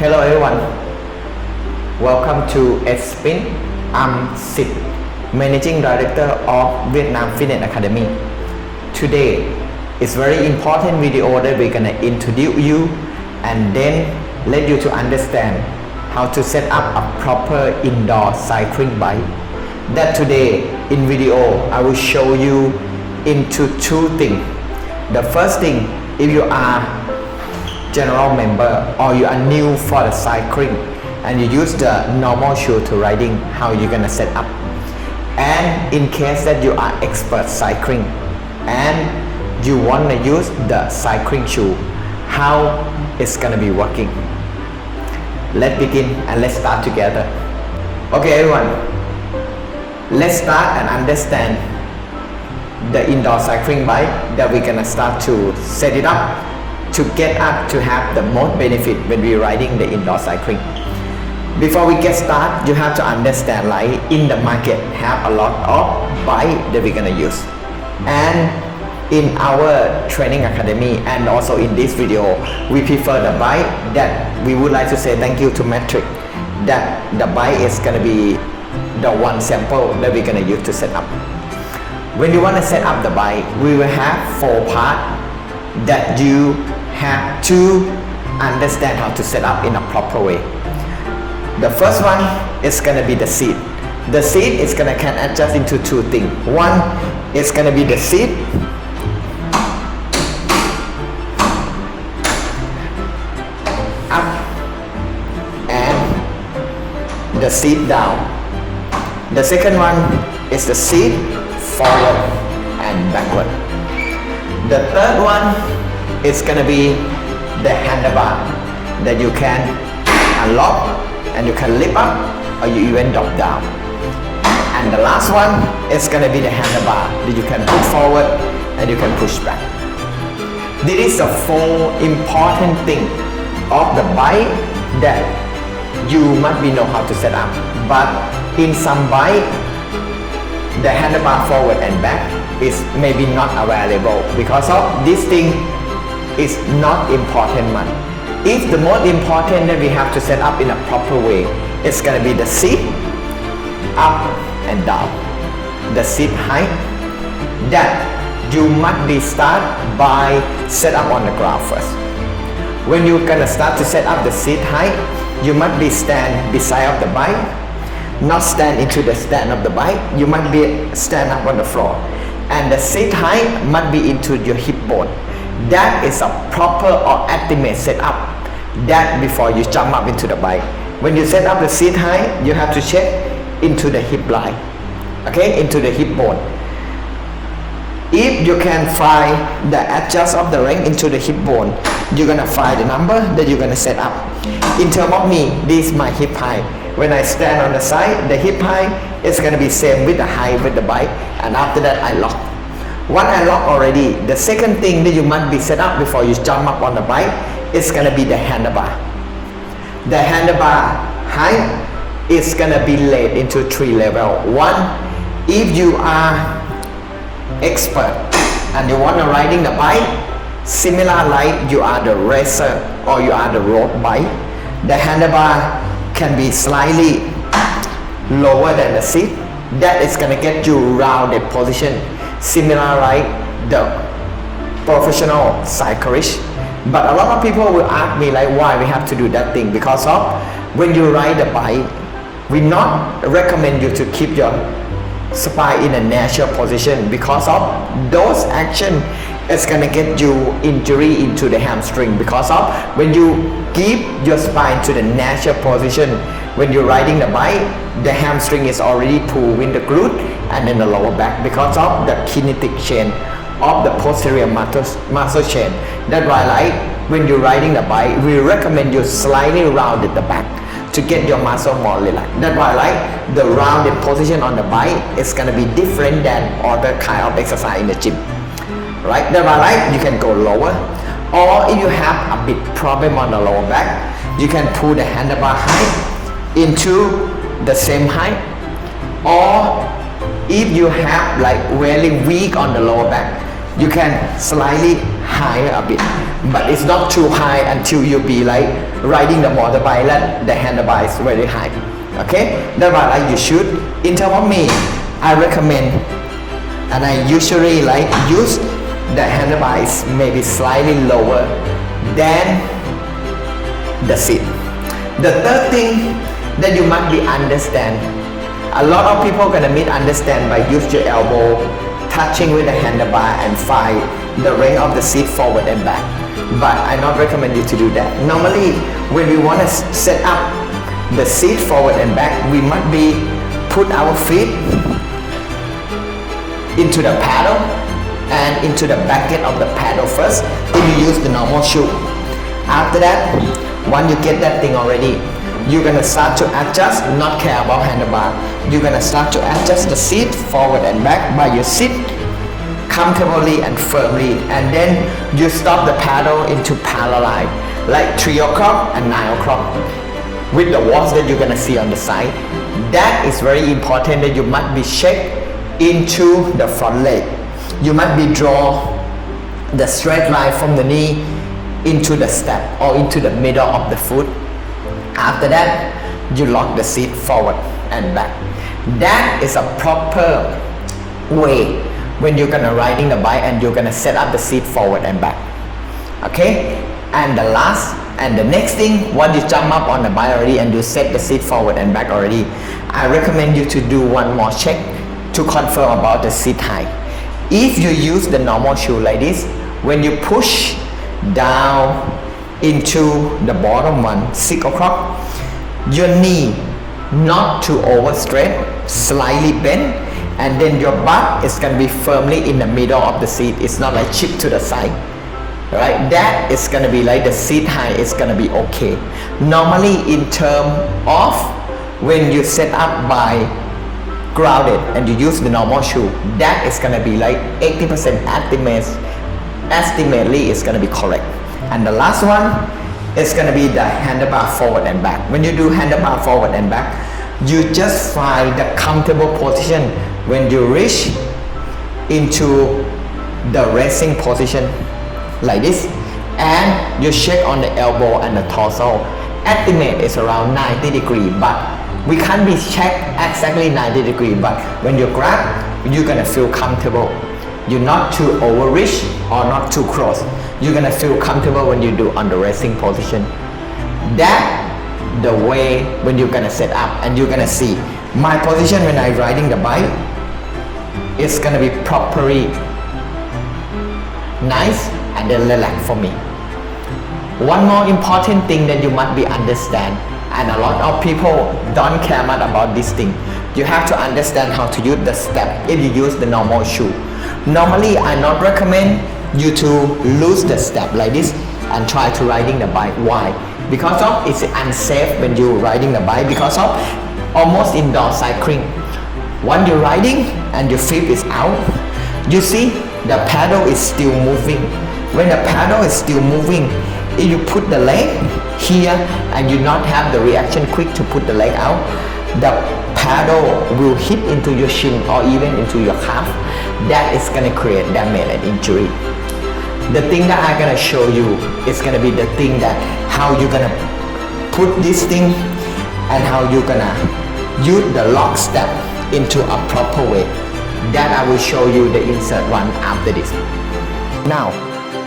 Hello everyone, welcome to Spin. I'm Sid, Managing Director of Vietnam Fitness Academy. Today is very important video that we're gonna introduce you and then let you to understand how to set up a proper indoor cycling bike. That today in video I will show you into two things. The first thing, if you are general member or you are new for the cycling and you use the normal shoe to riding, how you're gonna set up. And in case that you are expert cycling and you wanna use the cycling shoe, how it's gonna be working. Let's begin and let's start together. Okay everyone, let's start and understand the indoor cycling bike that we're gonna start to set it up to get us to have the most benefit when we're riding the indoor cycling. Before we get started, you have to understand like in the market have a lot of bike that we're gonna use. And in our training academy and also in this video, we prefer the bike that we would like to say thank you to Metric, that the bike is gonna be the one sample that we're gonna use to set up. When you wanna set up the bike, we will have 4 parts that you have to understand how to set up in a proper way. The first one is gonna be the seat. The seat is gonna can adjust into 2 things. One is gonna be the seat up and the seat down. The second one is the seat forward and backward. The third one is gonna be the handlebar that you can unlock and you can lift up or you even drop down. And the last one is gonna be the handlebar that you can push forward and you can push back. This is the 4 important things of the bike that you must be know how to set up. But in some bike, the handlebar forward and back is maybe not available because of this thing is not important one. If the most important that we have to set up in a proper way, it's gonna be the seat up and down. The seat height that you must be start by set up on the ground first. When you're gonna start to set up the seat height, you must be stand beside of the bike, not stand into the stand of the bike. You must be stand up on the floor. And the seat height must be into your hip bone. That is a proper or ultimate setup that before you jump up into the bike. When you set up the seat height, you have to check into the hip line, okay, into the hip bone. If you can find the adjust of the rank into the hip bone, you're gonna find the number that you're gonna set up. In terms of me, this is my hip height. When I stand on the side, the hip height is gonna be same with the height with the bike, and after that I lock. Once I lock already, the second thing that you must be set up before you jump up on the bike is gonna be the handlebar. The handlebar height is gonna be laid into 3 levels. One, if you are expert and you wanna riding the bike, similar like you are the racer or you are the road bike, the handlebar can be slightly lower than the seat. That is gonna get you rounded position, similar like the professional cyclist. But a lot of people will ask me like why we have to do that thing, because of when you ride the bike, we not recommend you to keep your spine in a natural position, because of those action is gonna get you injury into the hamstring. Because of when you keep your spine to the natural position, when you're riding the bike, the hamstring is already pulling the glute and then the lower back because of the kinetic chain of the posterior muscle chain. That's why like when you're riding the bike, we recommend you slightly rounded the back to get your muscle more relaxed. That's why like the rounded position on the bike is gonna be different than other kind of exercise in the gym. Right? That's why like you can go lower, or if you have a bit problem on the lower back, you can pull the handlebar height into the same height. Or if you have like very weak on the lower back, you can slightly higher a bit, but it's not too high until you be like riding the motorbike that the handlebar is very high. Okay, that's why like you should. In terms of me, I recommend, and I usually like use the handlebar is maybe slightly lower than the seat. The third thing that you must be understand, a lot of people gonna misunderstand by use your elbow touching with the handlebar and find the range of the seat forward and back, but I not recommend you to do that. Normally when we want to set up the seat forward and back, we must be put our feet into the paddle and into the bracket of the paddle first, then you use the normal shoe. After that, once you get that thing already, you're gonna start to adjust, not care about handlebar. You're gonna start to adjust the seat forward and back by your sit comfortably and firmly, and then you stop the paddle into parallel like 3 o'clock and 9 o'clock with the watch that you're gonna see on the side. That is very important that you must be checked into the front leg. You must be draw the straight line from the knee into the step or into the middle of the foot. After that, you lock the seat forward and back. That is a proper way when you're gonna riding the bike and you're gonna set up the seat forward and back. Okay, and the last and the next thing, once you jump up on the bike already and you set the seat forward and back already, I recommend you to do one more check to confirm about the seat height. If you use the normal shoe like this, when you push down into the bottom one, 6 o'clock, your knee not too overstraight, slightly bent, and then your butt is going to be firmly in the middle of the seat. It's not like chip to the side, right? That is going to be like the seat height is going to be okay. Normally in term of when you set up by grounded and you use the normal shoe, that is going to be like 80% estimately is going to be correct. And the last one is going to be the handlebar forward and back. When you do handlebar forward and back, you just find the comfortable position when you reach into the resting position like this, and you check on the elbow and the torso. Estimate is around 90 degrees, but we can't be checked exactly 90 degrees, but when you grab, you're gonna feel comfortable. You're not too overreach or not too close. You're gonna feel comfortable when you do on the resting position. That the way when you're gonna set up, and you're gonna see my position when I'm riding the bike is gonna be properly nice and then relaxed for me. One more important thing that you must be understand, and a lot of people don't care much about this thing. You have to understand how to use the step if you use the normal shoe. Normally, I not recommend you to lose the step like this and try to riding the bike. Why? Because of it's unsafe when you're riding the bike, because of almost indoor cycling. When you're riding and your feet is out, you see the pedal is still moving. When the pedal is still moving, if you put the leg here and you not have the reaction quick to put the leg out, the pedal will hit into your shin or even into your calf. That is going to create damage and injury. The thing that I'm going to show you is going to be the thing that how you're going to put this thing and how you're going to use the lock step into a proper way. That I will show you the insert one after this. Now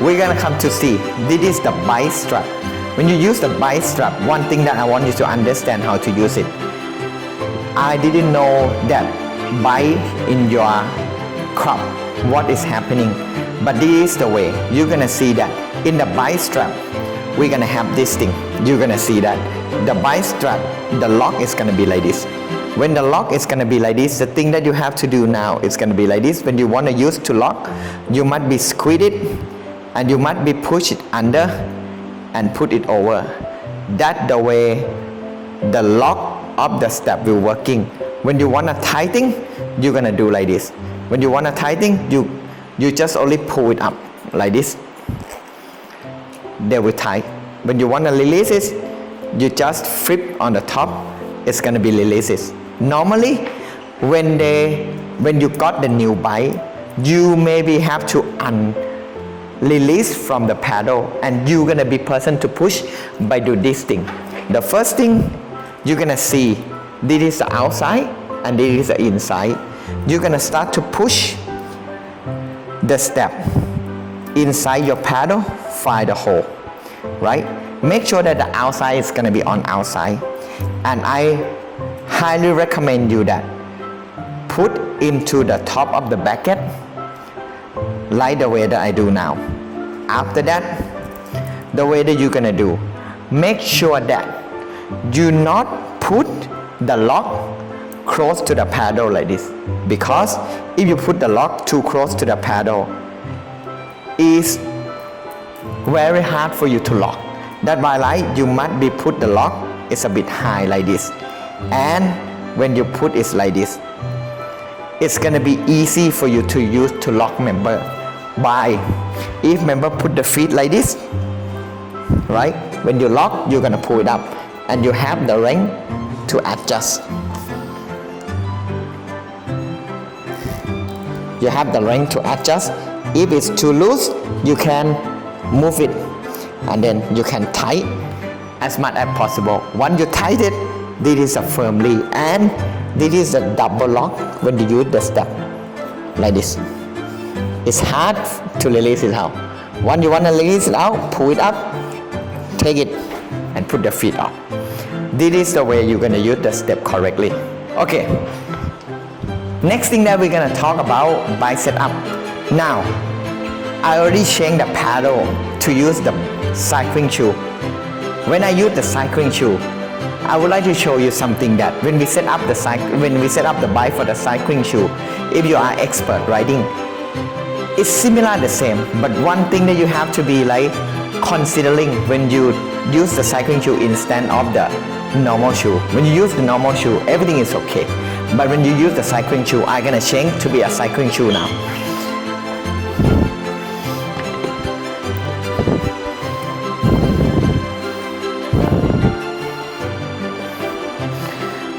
we're gonna come to see, this is the bike strap. When you use the bike strap, one thing that I want you to understand how to use it. I didn't know that bike in your crop, what is happening, but this is the way. You're gonna see that in the bike strap, we're gonna have this thing. You're gonna see that the bike strap, the lock is gonna be like this. When the lock is gonna be like this, the thing that you have to do now is gonna be like this. When you wanna use to lock, you must be squeeze it and you must be push it under and put it over. That the way the lock of the step will working. When you wanna tighten, you're gonna do like this. When you wanna tighten, you just only pull it up like this. They will tight. When you wanna release it, you just flip on the top. It's gonna be releases. Normally, when you got the new bike, you maybe have to release from the pedal, and you're gonna be person to push by do this thing. The first thing you're gonna see, this is the outside and this is the inside. You're gonna start to push the step inside your pedal, find the hole, right? Make sure that the outside is gonna be on outside, and I highly recommend you that put into the top of the bracket like the way that I do now. After that, the way that you're gonna do, make sure that you not put the lock close to the pedal like this, because if you put the lock too close to the pedal, it's very hard for you to lock. That's why like you must be put the lock is a bit high like this, and when you put it like this, it's gonna be easy for you to use to lock member. By if member put the feet like this, right, when you lock, you're gonna pull it up and you have the ring to adjust. You have the ring to adjust. If it's too loose, you can move it and then you can tight as much as possible. Once you tight it, this is a firmly, and this is a double lock when you use the step like this. It's hard to release it out. Once you want to release it out, pull it up, take it and put the feet up. This is the way you're going to use the step correctly. Okay, next thing that we're going to talk about bicep up. Now I already changed the pedal to use the cycling shoe. When I use the cycling shoe, I would like to show you something that when we set up the bike for the cycling shoe, if you are expert riding, it's similar the same, but one thing that you have to be like considering when you use the cycling shoe instead of the normal shoe. When you use the normal shoe, everything is okay, but when you use the cycling shoe, I'm gonna change to be a cycling shoe now.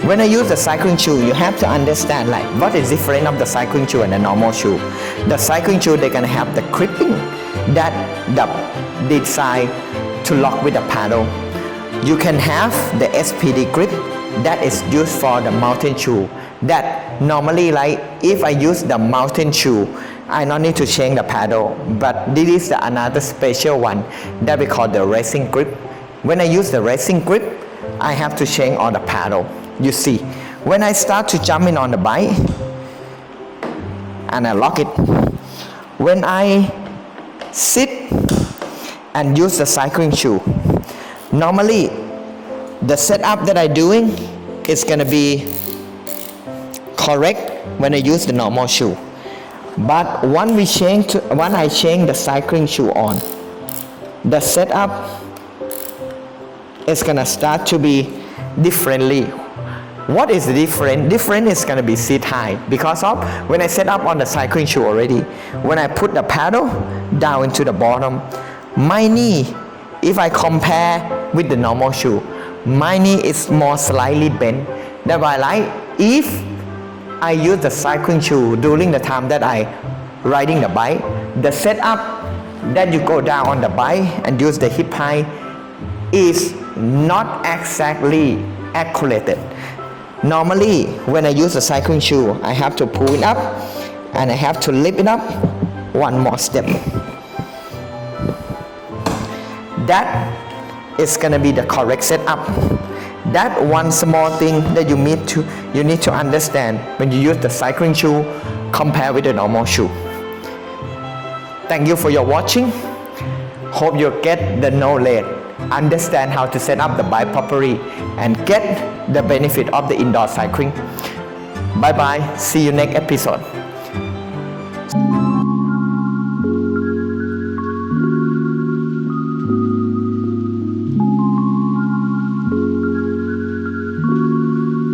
When I use the cycling shoe, you have to understand like what is different of the cycling shoe and the normal shoe. The cycling shoe, they can have the gripping that the design to lock with the pedal. You can have the SPD grip that is used for the mountain shoe. That normally like if I use the mountain shoe, I don't need to change the pedal, but this is another special one that we call the racing grip. When I use the racing grip, I have to change on the pedal. You see, when I start to jump in on the bike and I lock it, when I sit and use the cycling shoe, normally the setup that I'm doing is gonna be correct when I use the normal shoe. But when I change the cycling shoe on, the setup is gonna start to be differently. What is different? Different is gonna be seat high because of when I set up on the cycling shoe already. When I put the pedal down into the bottom, my knee, if I compare with the normal shoe, my knee is more slightly bent. That's why like if I use the cycling shoe during the time that I riding the bike, the setup that you go down on the bike and use the hip high is not exactly accurate. Normally, when I use the cycling shoe, I have to pull it up and I have to lift it up one more step. That is gonna be the correct setup. That one small thing that you need to understand when you use the cycling shoe compared with the normal shoe. Thank you for your watching. Hope you get the knowledge, understand how to set up the bike properly, and get the benefit of the indoor cycling. Bye bye. See you next episode.